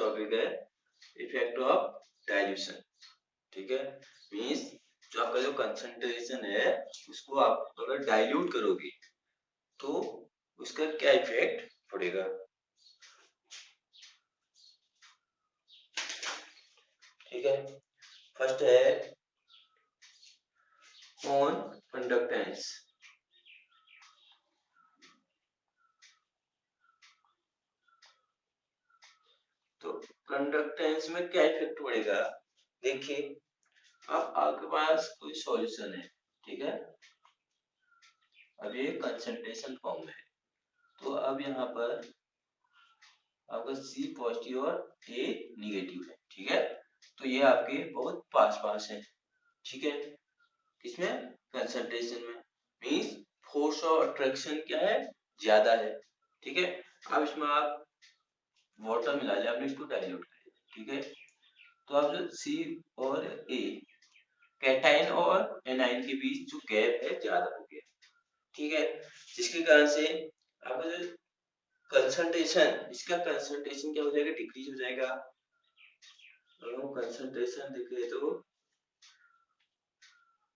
Topic है effect of dilution. ठीक है, मीन्स जो आपका जो कंसंट्रेशन है उसको आप अगर डाइल्यूट करोगे तो उसका क्या इफेक्ट पड़ेगा। ठीक है, फर्स्ट है ऑन कंडक्टेंस। तो कंडक्टेंस में क्या इफेक्ट पड़ेगा, देखिए अब आपके पास कोई सॉल्यूशन है, ठीक है, अब ये कंसंट्रेशन फॉर्म है, तो अब यहाँ पर आपका C पॉजिटिव और A निगेटिव है। ठीक है, तो ये आपके बहुत पास पास है। ठीक है, किसमें, कंसंट्रेशन में, मीन्स फोर्स ऑफ अट्रैक्शन क्या है, ज्यादा है। ठीक है, अब इसमें आप वाटर मिला लिया, आपने इसको डाइल्यूट कर लिया। ठीक है, तो अब जो C और A कैटाइन और एनाइन के बीच जो गैप है ज्यादा हो गया। ठीक है, जिसके कारण से आपका जो कंसंट्रेशन, इसका कंसंट्रेशन क्या हो जाएगा, डिक्रीज हो जाएगा। अगर हम कंसंट्रेशन देखें तो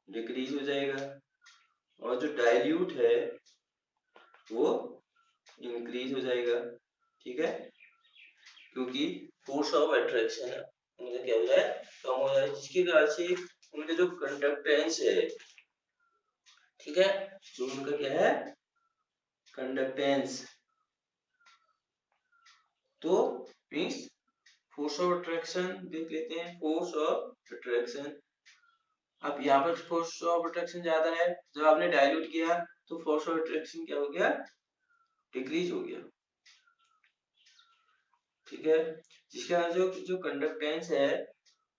डिक्रीज हो जाएगा, और जो डाइल्यूट है वो इंक्रीज हो जाएगा। ठीक है, क्योंकि फोर्स ऑफ अट्रैक्शन उनका क्या हो जाए, कम हो जाए, जिसके कारण से उनका जो कंडक्टेंस है, ठीक है, जो उनका क्या है कंडक्टेंस, तो मीन्स फोर्स ऑफ अट्रैक्शन देख लेते हैं। फोर्स ऑफ अट्रैक्शन, अब यहाँ पर फोर्स ऑफ अट्रैक्शन ज्यादा है, जब आपने डाइल्यूट किया तो फोर्स ऑफ अट्रैक्शन क्या हो गया, डिक्रीज हो गया। ठीक है, जिसके कारण जो जो कंडक्टेंस है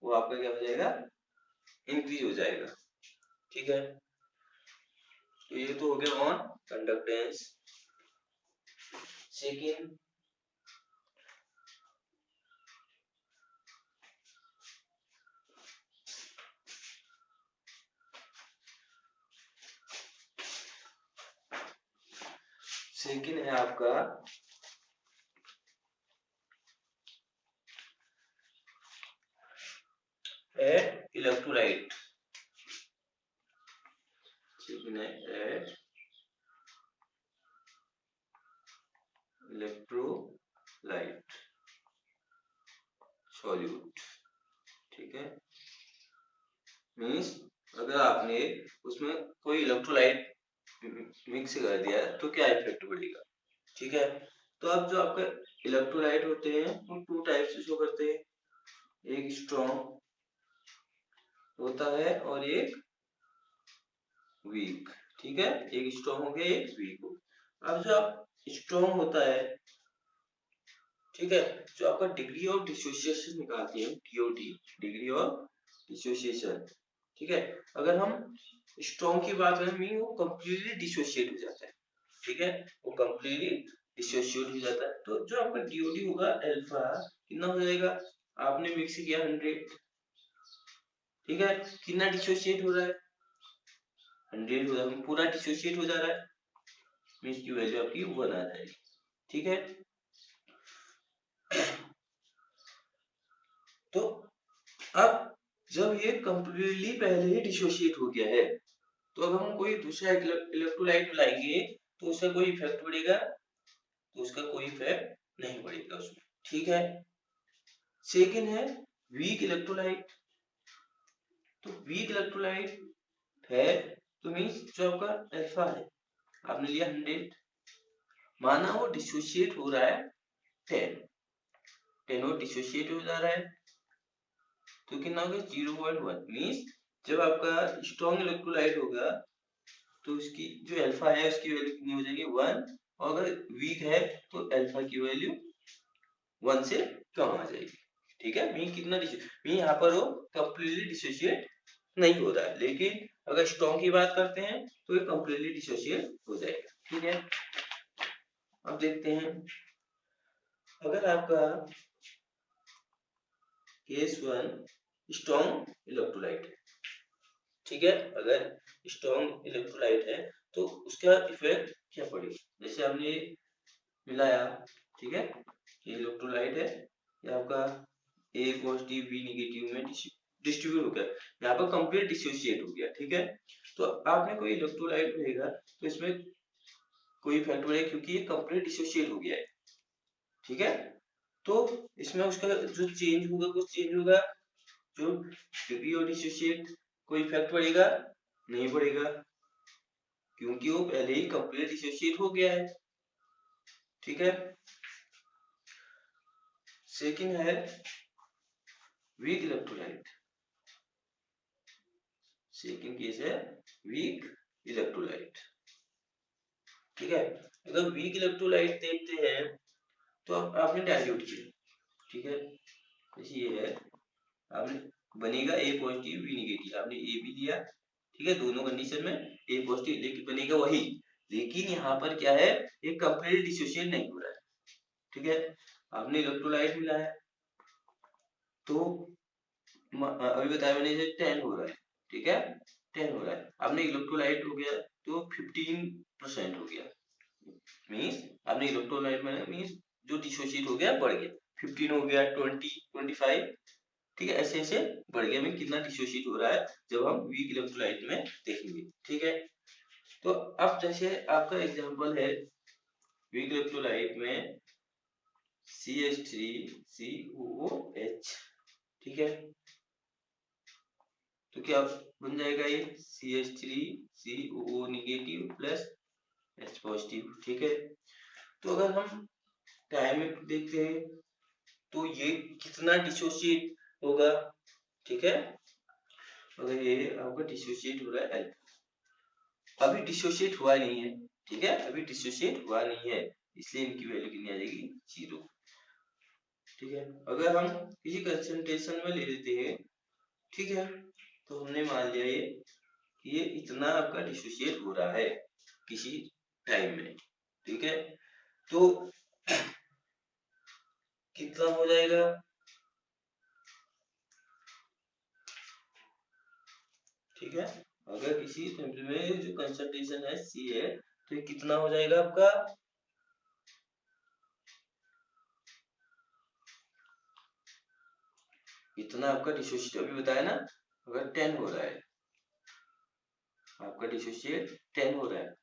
वो आपका क्या हो जाएगा, इंक्रीज हो जाएगा। ठीक है, तो ये तो हो गया ऑन कंडक्टेंस। सेकेंड सेकेंड है आपका इलेक्ट्रोलाइट। सेकेंड है इलेक्ट्रोलाइट सॉल्यूट। ठीक है, मीन्स अगर आपने उसमें कोई इलेक्ट्रोलाइट मिक्स कर दिया तो क्या इफेक्ट पड़ेगा। ठीक है, तो अब जो आपका इलेक्ट्रोलाइट होते हैं वो टू टाइप से शो करते हैं, एक स्ट्रॉन्ग होता है और एक वीक। ठीक है, एक स्ट्रॉन्ग हो गया, एक वीक हो। अब जो स्ट्रॉन्ग होता है, ठीक है, जो आपका डिग्री ऑफ डिसोसिएशन निकालते हैं, DOD, डिग्री ऑफ डिसोसिएशन। ठीक है, अगर हम स्ट्रॉन्ग की बात करें, मीन वो कंप्लीटली डिसोसिएट हो जाता है। ठीक है, वो कंप्लीटली डिसोसिएट हो जाता है। तो जो आपका DOD होगा अल्फा कितना हो जाएगा, आपने मिक्स किया 100, ठीक है, कितना डिसोसिएट हो रहा है, 100 हो रहा है, पूरा डिसोसिएट हो जा रहा है, मीन्स की वैल्यू आपकी 1 आ जाएगी। ठीक है, तो अब जब ये कंप्लीटली पहले ही डिसोसिएट हो गया है, तो अब हम कोई दूसरा इलेक्ट्रोलाइट लाएंगे तो उसका कोई इफेक्ट पड़ेगा, तो उसका कोई इफेक्ट नहीं पड़ेगा उसमें। ठीक है, सेकेंड है वीक इलेक्ट्रोलाइट। तो वीक इलेक्ट्रोलाइट है तो मीन्स जो आपका अल्फा है, आपने लिया 100, माना वो डिसोसिएट हो रहा है 10 वो डिसोसिएट हो जा रहा है, तो कितना होगा 0.1, मीन्स जब आपका स्ट्रॉन्ग इलेक्ट्रोलाइट होगा तो उसकी जो अल्फा है उसकी वैल्यू कितनी हो जाएगी 1, और अगर वीक है तो अल्फा की वैल्यू 1 से कम आ जाएगी। ठीक है, मीन कितना मीन यहाँ पर वो कंप्लीटली डिसोसिएट नहीं हो रहा है, लेकिन अगर स्ट्रॉन्ग की बात करते हैं तो ये कंप्लीटली डिसोसिएट हो जाएगा। ठीक है, अब देखते हैं, अगर आपका केस 1 स्ट्रॉन्ग इलेक्ट्रोलाइट है, ठीक है, अगर स्ट्रॉन्ग इलेक्ट्रोलाइट है तो उसका इफेक्ट क्या पड़ेगा, जैसे हमने मिलाया, ठीक है, ये इलेक्ट्रोलाइट है, ये आपका ए पॉजिटिव बी नेगेटिव में डिस्ट्रीब्यूट हो गया, यहाँ पर कंप्लीट डिसोसिएट हो गया। ठीक है, तो आपने कोई इलेक्ट्रोलाइट रहेगा तो इसमें कोई इफेक्ट पड़ेगा क्योंकि ये कंप्लीट डिसोसिएट हो गया है। ठीक है, तो इसमें उसका जो चेंज होगा कुछ चेंज होगा, जो डिग्री ऑफ डिसोसिएट कोई इफेक्ट पड़ेगा नहीं पड़ेगा, क्योंकि वो पहले ही कंप्लीट डिसोसिएट हो गया है। ठीक है, सेकंड है वीक इलेक्ट्रोलाइट। सेकंड केस है वीक इलेक्ट्रोलाइट। ठीक है, अगर वीक इलेक्ट्रोलाइट देखते हैं तो आपने डाइल्यूट किया। ठीक है, जैसे ये है, आपने बनेगा ए पॉजिटिव बी नेगेटिव, आपने ए भी लिया। ठीक है, दोनों कंडीशन में ए पॉजिटिव लेकिन बनेगा वही, लेकिन यहाँ पर क्या है, एक कंप्लीट डिसोसिएट नहीं हो रहा है। ठीक है, आपने इलेक्ट्रोलाइट मिला है तो अभी बताया मैंने 10 हो रहा है। ठीक है, 10 हो रहा है, आपने इलेक्ट्रोलाइट हो गया तो 15% हो गया, मीन्स आपने इलेक्ट्रोलाइट में मीन्स जो डिसोसिएट हो गया बढ़ गया, 15 हो गया, 20, 25। ठीक है, ऐसे ऐसे बढ़ गया में कितना डिसोसिएट हो रहा है जब हम वीक इलेक्ट्रोलाइट में देखेंगे। ठीक है, तो अब जैसे आपका एग्जांपल है वीक इलेक्ट्रोलाइट में CH3COOH। ठीक है, तो क्या बन जाएगा ये CH3COO negative plus H positive. ठीक है, तो अगर हम टाइम देखते हैं तो ये कितना डिसोसिएट होगा। ठीक है, अगर ये आपका डिसोसिएट हो रहा है, अभी डिसोसिएट हुआ नहीं है। ठीक है, अभी डिसोसिएट हुआ नहीं है, इसलिए इनकी वैल्यू कितनी आ जाएगी, 0। ठीक है, अगर हम किसी कंसंट्रेशन में ले लेते हैं, ठीक है, तो हमने मान लिया ये इतना आपका डिसोसिएट हो रहा है किसी टाइम में। ठीक है, तो कितना हो जाएगा, ठीक है, अगर किसी टेम्परेचर में जो कंसंट्रेशन है C है तो ये कितना हो जाएगा आपका, इतना आपका डिसोसिएट अभी बताया ना, अगर 10 हो रहा है आपका डिसोसिएट 10 हो रहा है,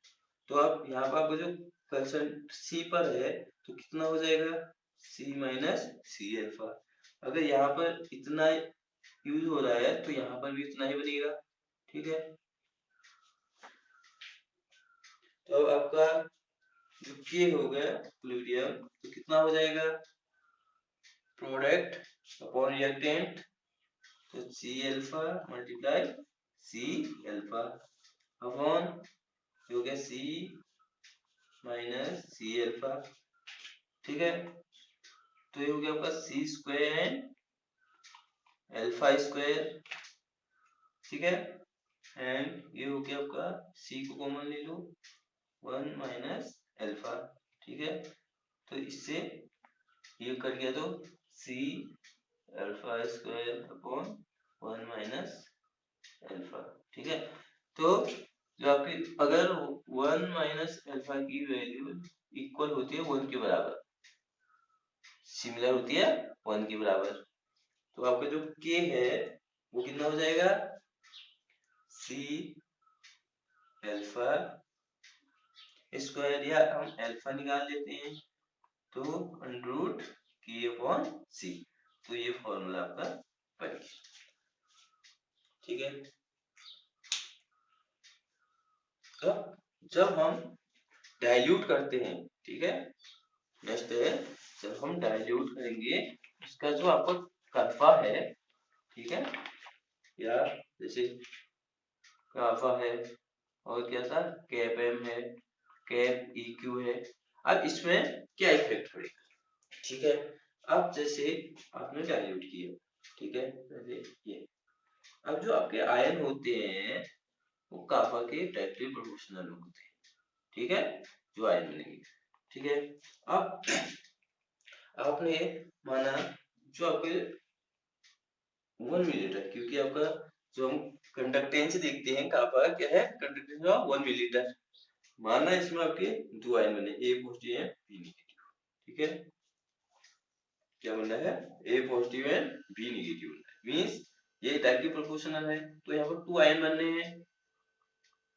तो आप यहाँ पर आपका जो कंसंट C पर है तो कितना हो जाएगा, C माइनस सी अल्फा। अगर यहाँ पर इतना यूज हो रहा है तो यहाँ पर भी इतना ही बनेगा। ठीक है, तो आपका जो K हो गया इक्विलिब्रियम, तो कितना हो जाएगा, प्रोडक्ट अपॉन रिएक्टेंट, तो C alpha multiply C alpha upon हो गया C माइनस सी अल्फा। ठीक है, तो ये हो गया आपका C square and alpha square. ठीक है, एंड ये हो गया आपका C को कॉमन ले लो, 1 माइनस अल्फा। ठीक है, तो इससे ये कट गया तो C alpha square upon 1 minus alpha. ठीक है, तो जो आपकी अगर 1 माइनस अल्फा की वैल्यू इक्वल होती है 1 के बराबर, सिमिलर होती है 1 के बराबर, तो आपका जो K है वो कितना हो जाएगा, C अल्फा स्क्वायर, या हम अल्फा निकाल लेते हैं तो अंडर K अपॉन C, तो ये फॉर्मूला आपका बन गया। ठीक है, अब जब हम डाइल्यूट करते हैं, ठीक है, नेक्स्ट है जब हम डाइल्यूट करेंगे इसका जो आपका काफा है, ठीक है, या जैसे काफा है और क्या था, कैप एम है, कैप EQ है। अब इसमें क्या इफेक्ट पड़ेगा, ठीक है, अब जैसे आपने डाइल्यूट किया, ठीक है, पहले ये अब जो आपके आयन होते हैं वो काफा के डायरेक्टली प्रोपोर्शनल होते हैं। ठीक है, जो आयन बनेंगे। ठीक है, अब आपने माना जो आपके 1 मिलीलीटर, क्योंकि आपका जो हम कंडक्टेंस देखते हैं काफा क्या है, कंडक्टेंस ऑफ 1 मिलीलीटर, माना इसमें आपके दो आयन बने, ए पॉजिटिव है बी नेगेटिव। ठीक है, क्या बन रहा है, ए पॉजिटिव एंड बी नेगेटिव बन रहा है, मीन्स ये डायरेक्टली प्रोपोर्शनल है। तो यहाँ पर 2 आयन बन रहे हैं,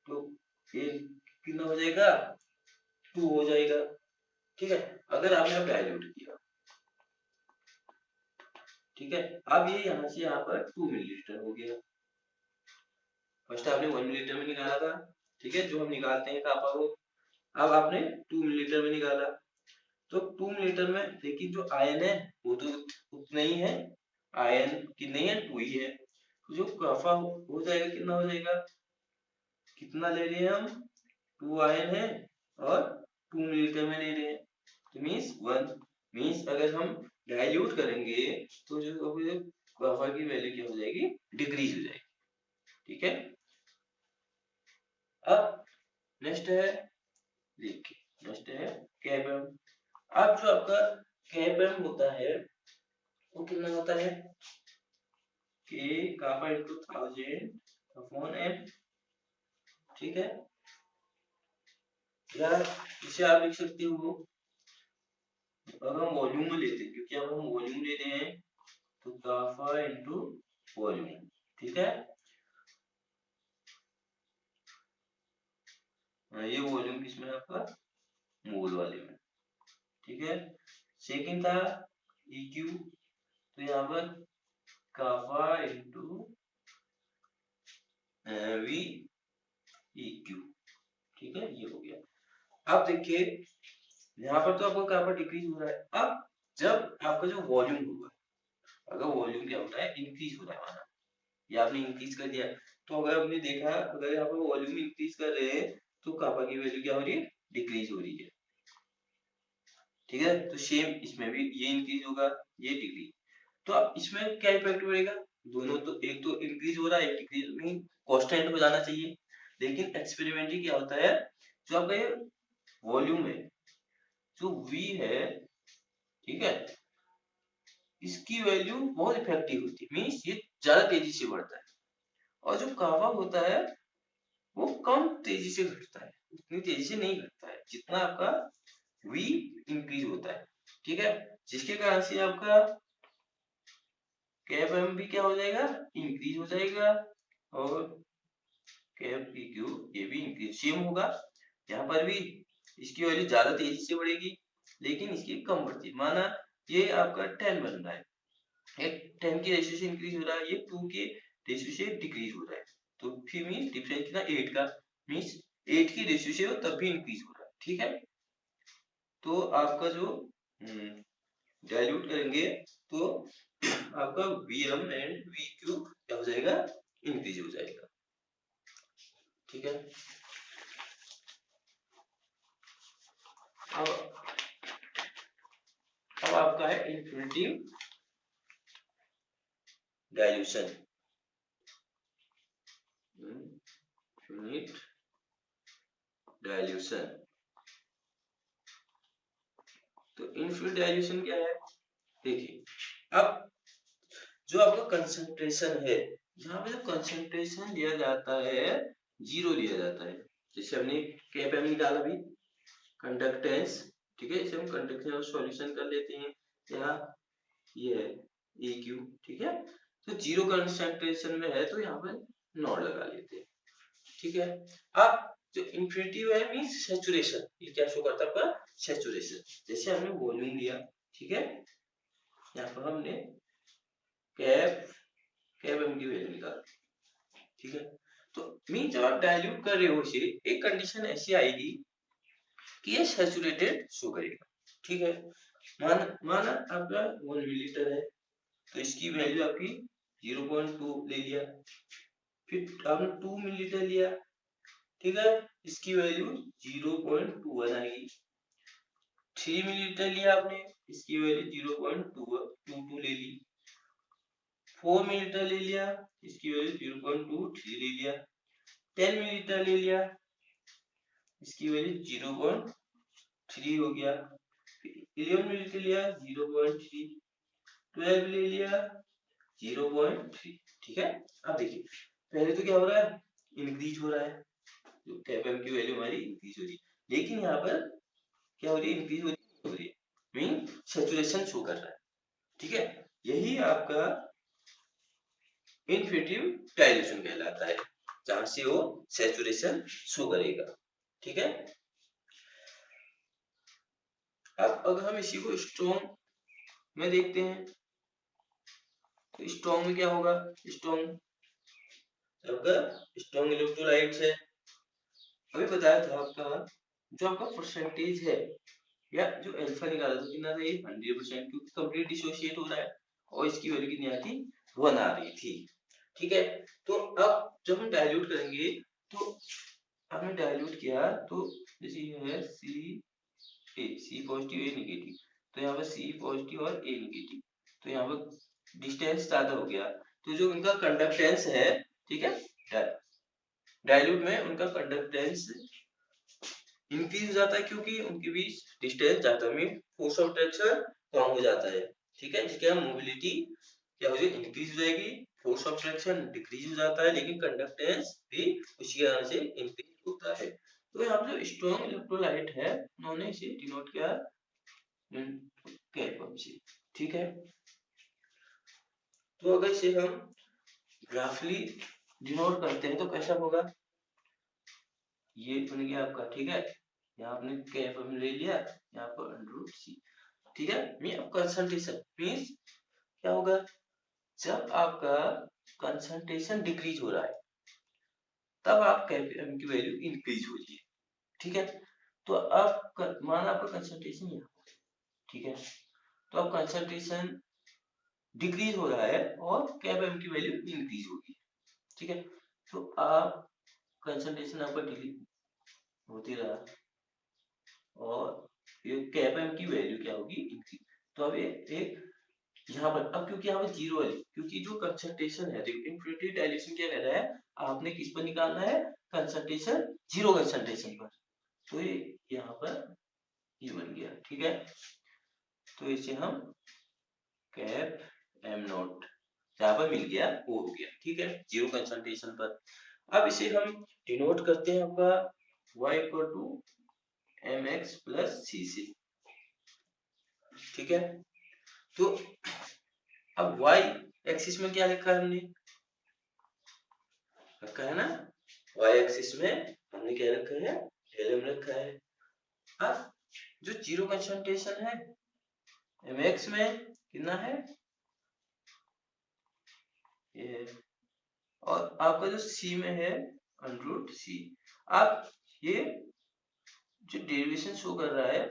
तो ये कितना हो जाएगा, 2 हो जाएगा। ठीक है, अगर आपने डाइल्यूट किया, ठीक है, अब ये यहाँ से यहाँ पर 2 मिलीलीटर हो गया। फर्स्ट आपने 1 मिलीलीटर में निकाला था, ठीक है, जो हम निकालते हैं कापा को। अब आपने 2 मिलीलीटर में निकाला, तो 2 मिलीलीटर में देखिए जो आयन है वो तो उतना ही है, आयन कितने हैं, 2 ही है। तो जो काफा हो जाएगा, कितना हो जाएगा, कितना ले रहे हैं हम, 2 आयन है और 2 मिलीलीटर में ले रहे हैं, तो मीन्स 1। मीन्स अगर हम डाइल्यूट करेंगे तो जो काफा की वैल्यू क्या हो जाएगी, डिक्रीज हो जाएगी। ठीक है, अब नेक्स्ट है, देखिए नेक्स्ट है कैबम। अब जो आपका कैबम होता है वो कितना होता है, के काफा इंटू 1000 अपॉन एम। ठीक है, या इसे आप लिख सकते हो, अगर हम वॉल्यूम में लेते हैं, क्योंकि अब हम वॉल्यूम ले रहे हैं, तो काफा इंटू वॉल्यूम। ठीक है, ये वॉल्यूम किसमें है आपका, मोल वाले में। ठीक है, सेकंड था EQ, तो यहाँ पर काफा इंटू वी EQ। ठीक है, ये हो गया। अब देखिए यहाँ पर तो आपको काफा डिक्रीज हो रहा है। अब जब आपका जो वॉल्यूम होगा, अगर वॉल्यूम क्या होता है, इंक्रीज हो रहा है माना, या आपने इंक्रीज कर दिया, तो अगर आपने देखा, अगर यहाँ पर वॉल्यूम इंक्रीज कर रहे हैं तो कापा की वैल्यू क्या हो रही है, डिक्रीज हो रही है। ठीक है, तो सेम इसमें भी ये इंक्रीज होगा, ये डिक्रीज। तो अब इसमें क्या इफेक्ट पड़ेगा, दोनों तो, एक तो इंक्रीज हो रहा है, एक डिक्रीज में, कांस्टेंट हो जाना चाहिए। लेकिन एक्सपेरिमेंटली क्या होता है, जो आपका ये वॉल्यूम है, जो V है, ठीक है, इसकी वैल्यू बहुत इफेक्टिव होती है, मीन्स ये ज्यादा तेजी से बढ़ता है, और जो कावा होता है वो कम तेजी से घटता है, उतनी तेजी से नहीं घटता है जितना आपका V इंक्रीज होता है। ठीक है, जिसके कारण से आपका कैप एम भी क्या हो जाएगा, इंक्रीज हो जाएगा, और कैप PQ ये भी इंक्रीज सेम होगा। यहाँ पर भी इसकी वैल्यू ज्यादा तेजी से बढ़ेगी, लेकिन इसकी कम बढ़ती है। माना ये आपका 10 बन रहा है, एक 10 की रेशियो से इंक्रीज हो रहा है, ये 2 के रेशियो से डिक्रीज हो रहा है, तो फिर मीन डिफरेंस कितना, 8 का, मीन्स 8 की रेशियो से वो तब भी इंक्रीज हो रहा है। ठीक है, तो आपका जो डाइल्यूट करेंगे तो आपका VM एंड VQ क्या हो जाएगा, इंक्रीज हो जाएगा। ठीक है, अब आपका है इन्फिनिटिव डाइल्यूशन। इन्फिनिट डाइल्यूशन, तो इन्फिनिट डाइल्यूशन क्या है, देखिए अब जो आपका कंसंट्रेशन है, यहाँ पे जो कंसंट्रेशन लिया जाता है, 0 लिया जाता है। जैसे हमने KPM निकाला भी, कंडक्टेंस, ठीक है, इसे हम कंडक्टेंस और सॉल्यूशन कर लेते हैं, क्या ये है EQ। ठीक है, तो 0 कंसंट्रेशन में है तो यहाँ पर नॉट लगा लेते हैं। ठीक है, अब जो इन्फिनिटिव है मींस सैचुरेशन, ये क्या शो करता है आपका, सैचुरेशन। जैसे हमने वॉल्यूम लिया, ठीक है, यहाँ पर हमने कैप एम की वैल्यू निकाली। ठीक है, तो मीन जब आप डाइल्यूट कर रहे हो इसे, एक कंडीशन ऐसी आएगी कि ये सैचुरेटेड शो करेगा। ठीक है, माना आपका 1 मिलीलीटर है, तो इसकी वैल्यू आपकी 0.2 ले लिया, फिर आपने 2 मिलीलीटर लिया, ठीक है, इसकी वैल्यू 0.21 आएगी। 3 मिलीलीटर लिया आपने, इसकी वैल्यू 0.22 ले ली। 4 मिलीलीटर ले लिया, इसकी वैल्यू 0.23 ले लिया। 10 मिलीलीटर ले लिया, इसकी वैल्यू 0.3 हो गया। 11 मिलीलीटर लिया, 0.3। 12 ले लिया, 0.3। ठीक है, अब देखिए पहले तो क्या हो रहा है, इंक्रीज हो रहा है, जो कैपम की वैल्यू हमारी इंक्रीज हो रही है, लेकिन यहाँ पर क्या हो रही है, इंक्रीज हो रही है, मीन सैचुरेशन शो कर रहा है। ठीक है, यही आपका इनफिनिटिव डाइल्यूशन कहलाता है, जहां से वो सैचुरेशन शो करेगा। ठीक है, अब अगर हम इसी को स्ट्रॉन्ग में देखते हैं तो स्ट्रॉन्ग में क्या होगा, स्ट्रॉन्ग आपका स्ट्रॉन्ग इलेक्ट्रोलाइट्स है, अभी बताया था आपका जो आपका परसेंटेज है या जो अल्फा निकाला था कितना था, ये 100%, क्योंकि कंप्लीट डिसोसिएट हो रहा है और इसकी वैल्यू कितनी आई थी, 1 आ रही थी। ठीक है, तो अब जब हम डाइल्यूट करेंगे तो आपने डाइल्यूट किया तो जैसे ये है सी पॉजिटिव ए नेगेटिव, तो यहाँ पर सी पॉजिटिव और ए नेगेटिव, तो यहाँ पर डिस्टेंस ज्यादा हो गया, तो जो उनका कंडक्टेंस है, ठीक है, डाइल्यूट में उनका कंडक्टेंस इंक्रीज हो जाता है, क्योंकि उनके बीच डिस्टेंस ज्यादा में फोर्स ऑफ अट्रैक्शन कम हो जाता है। ठीक है, जिसके हम मोबिलिटी क्या हो जाएगी, इंक्रीज हो जाएगी, फोर्स ऑफ अट्रैक्शन डिक्रीज हो जाता है, लेकिन कंडक्टेंस भी उसी कारण से इंक्रीज होता है। तो यहाँ पर जो स्ट्रॉन्ग इलेक्ट्रोलाइट है उन्होंने इसे डिनोट किया कैल्शियम से। ठीक है, तो अगर इसे हम ग्राफिकली डिनोट करते हैं तो कैसा होगा, ये बन गया आपका, ठीक है, यहाँ आपने कैप में ले लिया, यहाँ पर अंडर सी, ठीक है, मीन कंसंट्रेशन मीन्स क्या होगा, जब आपका कंसंट्रेशन डिक्रीज हो रहा है तब आप कैप की वैल्यू इंक्रीज हो रही है। ठीक है, तो अब मान आपका कंसंट्रेशन यहाँ, ठीक है, तो अब कंसंट्रेशन डिक्रीज हो रहा है और कैप एम की वैल्यू इंक्रीज होगी। ठीक है, तो आप कंसंट्रेशन आपका डिक्रीज होती रहा और ये कैप एम की वैल्यू क्या होगी, इंक्रीज। तो अब ये एक यहाँ पर, अब क्योंकि यहाँ पर जीरो है, क्योंकि जो कंसंट्रेशन है, देखो इनफिनिटी डायलेशन क्या कह रहा है, आपने किस पर निकालना है, कंसंट्रेशन, जीरो कंसंट्रेशन पर, तो ये यहाँ पर ये बन गया। ठीक है, तो इसे हम कैप एम नॉट यहाँ पर मिल गया, वो हो गया। ठीक है, जीरो कंसंट्रेशन पर। अब इसे हम डिनोट करते हैं आपका y equal to M X plus C से। ठीक है, तो अब y एक्सिस में क्या लिखा है हमने, रखा है ना, y एक्सिस में हमने क्या रखा है, एलएम रखा है। अब जो जीरो कंसंट्रेशन है एम एक्स में कितना है, ये, और आपका जो सी में है अंडर सी। आप ये जो डेरिवेशन शो कर रहा है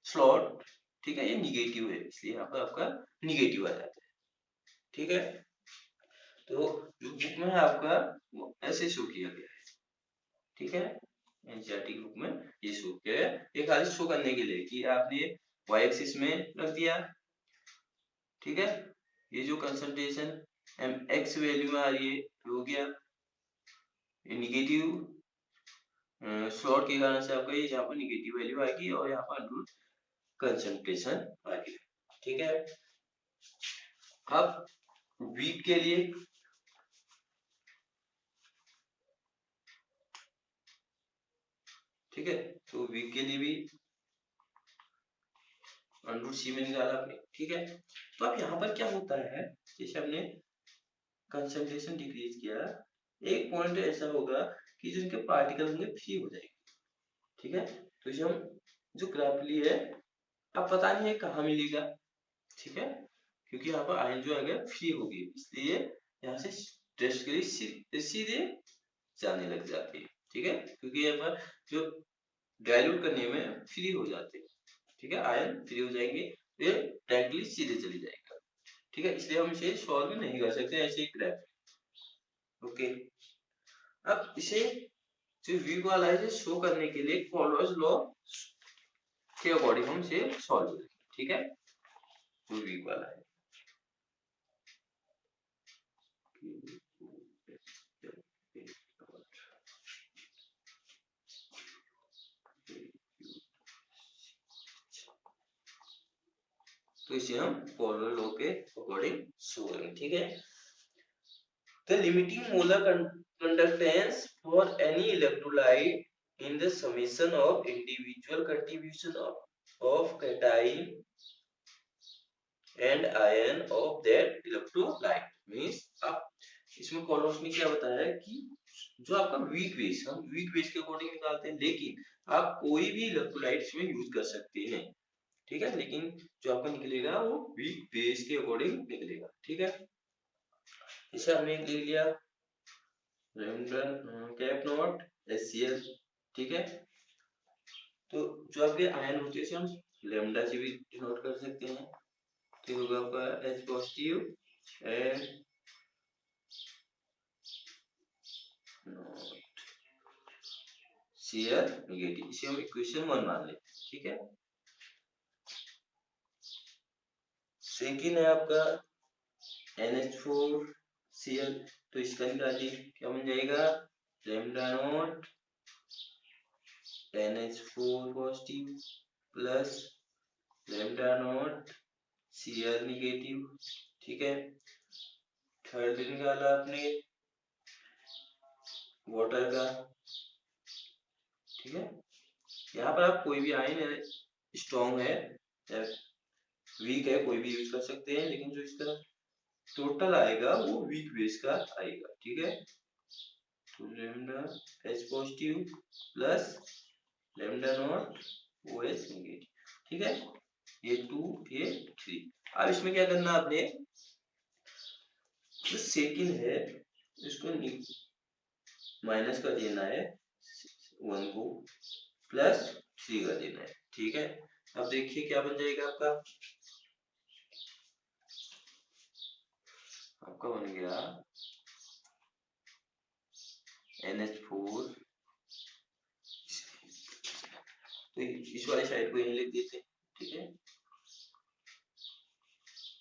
स्लॉट, ठीक है, ये निगेटिव है, इसलिए यहाँ पर आपका निगेटिव आ जाता है। ठीक है, तो जो बुक में है आपका वो ऐसे शो किया गया है। ठीक है, एनसीईआरटी बुक में ये शो किया है, ये खाली शो करने के लिए कि आपने वाई एक्सिस में रख दिया। ठीक है, ये जो कंसंट्रेशन एम एक्स वैल्यू में आ रही है हो गया, ये निगेटिव स्लॉट के कारण से आपका ये यहाँ पर निगेटिव वैल्यू आएगी और यहाँ पर अंडर कंसंट्रेशन आएगी। ठीक है, अब वीक के लिए ठीक है, तो वीक के लिए भी अंडर सी में निकाला आपने। ठीक है, तो अब यहाँ पर क्या होता है, जैसे हमने कंसंट्रेशन डिक्रीज किया, एक पॉइंट ऐसा होगा कि जो इनके पार्टिकल होंगे फ्री हो जाएंगे। ठीक है, तो इसे हम जो ग्राफिकली है, अब पता नहीं है कहाँ मिलेगा। ठीक है, क्योंकि यहाँ पर आयन जो है फ्री होगी, इसलिए यहाँ से ड्रेस्टिकली सीधे जाने लग जाते हैं। ठीक है, क्योंकि यहाँ पर जो डाइल्यूट करने में फ्री हो जाते हैं, ठीक है, आयन फ्री हो जाएंगे, ये डायरेक्टली सीधे चली जाएगा। ठीक है, इसलिए हम इसे सॉल्व नहीं कर सकते ऐसे ही ग्राफ। ओके, अब इसे जो वी वाला है शो करने के लिए फॉलोअर्स लॉ के अकॉर्डिंग हम इसे सॉल्व करेंगे। ठीक है, जो वी वाला है, तो इसे हम फॉलोअर लॉ के अकॉर्डिंग शो करेंगे। ठीक है, the limiting molar conductance for any electrolyte in the summation of individual contribution of cation and ion of that electrolyte. Means आप इसमें कॉलोस ने क्या बताया कि जो आपका वीक बेस, हम वीक बेस के अकॉर्डिंग निकालते हैं, लेकिन आप कोई भी इलेक्ट्रोलाइट इसमें यूज कर सकते हैं, ठीक है, लेकिन जो आपका निकलेगा वो वीक बेस के अकॉर्डिंग निकलेगा, ठीक है। इसे हमने लिख लिया कैप नॉट HCl, ठीक है। तो जो आपके आयन होते हैं हम लेमडा से भी डिनोट कर सकते हैं, तो होगा आपका H positive and Cl negative. इसे हम इक्वेशन 1 मान लेते हैं, ठीक है। सेकेंड है आपका NH4Cl, तो इसका निकालिए, क्या बन जाएगा lambda naught NH4 positive plus lambda naught Cl negative, ठीक है। थर्ड निकाला आपने वाटर का, ठीक है। यहाँ पर आप कोई भी आयन है, स्ट्रॉन्ग है या वीक है, कोई भी यूज कर सकते हैं, लेकिन जो इसका टोटल आएगा वो वीक बेस का आएगा, ठीक है। तो lambda H positive plus lambda naught OH negative, ठीक है। ये 2 ये 3। अब इसमें क्या करना आपने, जो सेकंड है इसको माइनस कर देना है 1 को, प्लस 3 कर देना है, ठीक है। अब देखिए क्या बन जाएगा आपका, आपका बन गया NH4, तो इस वाले साइड को यहीं लिख देते हैं, ठीक है।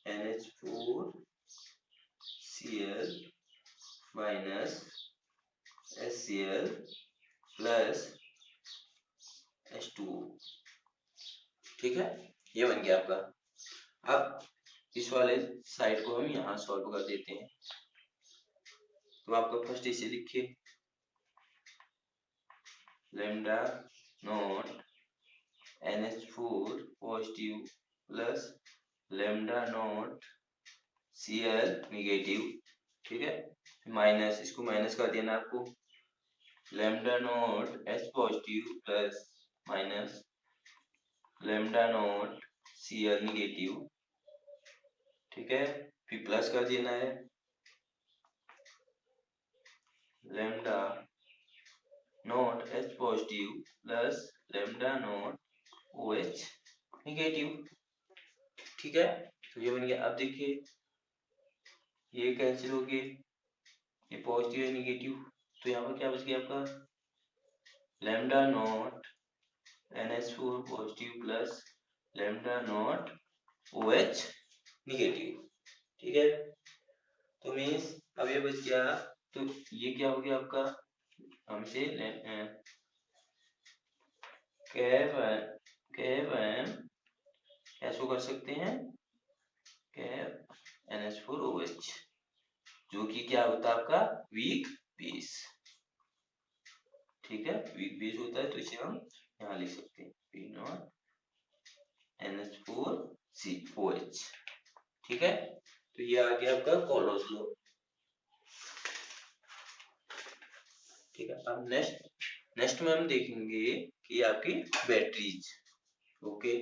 NH4Cl minus HCl plus H2O, ठीक है। ये बन गया आपका। अब इस वाले साइड को हम यहाँ सॉल्व कर देते हैं, तो आपका फर्स्ट इसे लिखिए lambda naught NH4 positive plus lambda naught Cl negative, ठीक है। माइनस, इसको माइनस कर देना आपको, lambda naught H positive plus minus lambda naught Cl negative, ठीक है। फिर प्लस कर देना है lambda naught H positive plus lambda naught OH negative, ठीक है। तो ये बन गया। अब देखिए ये कैंसिल हो गए, ये पॉजिटिव है नेगेटिव, तो यहाँ पर क्या बच गया आपका lambda naught NH4 positive plus lambda naught OH negative, ठीक है। तो मीन्स अब ये बच गया, तो ये क्या हो गया आपका, हमसे कैप एम कैसे कर सकते हैं, कैप NH4OH, जो कि क्या होता है आपका वीक बेस, ठीक है। वीक बेस होता है, तो इसे हम यहाँ लिख सकते हैं P नॉट NH4COH, ठीक है। तो ये आ गया आपका कॉलोस लॉ, ठीक है। अब नेक्स्ट में हम देखेंगे कि आपकी बैटरीज, ओके।